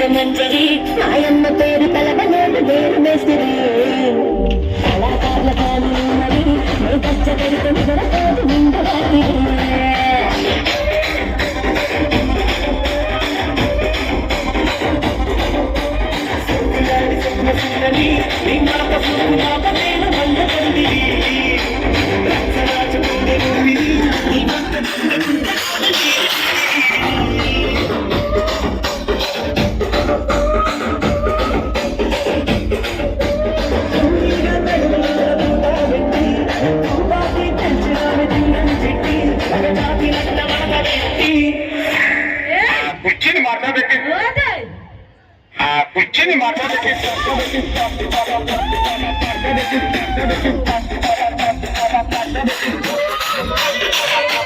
మంచిది మాయమ్మ పేరు తలగలేదు వేరు మేస్తిరి కళాకారుల కాను మరి నీ కచ్చ పెడితే నిద్రపోదు నిండు రాత్రి కుర్చీని మాట్లాడబెట్టి కుర్చీని మాట్లాడబెట్టి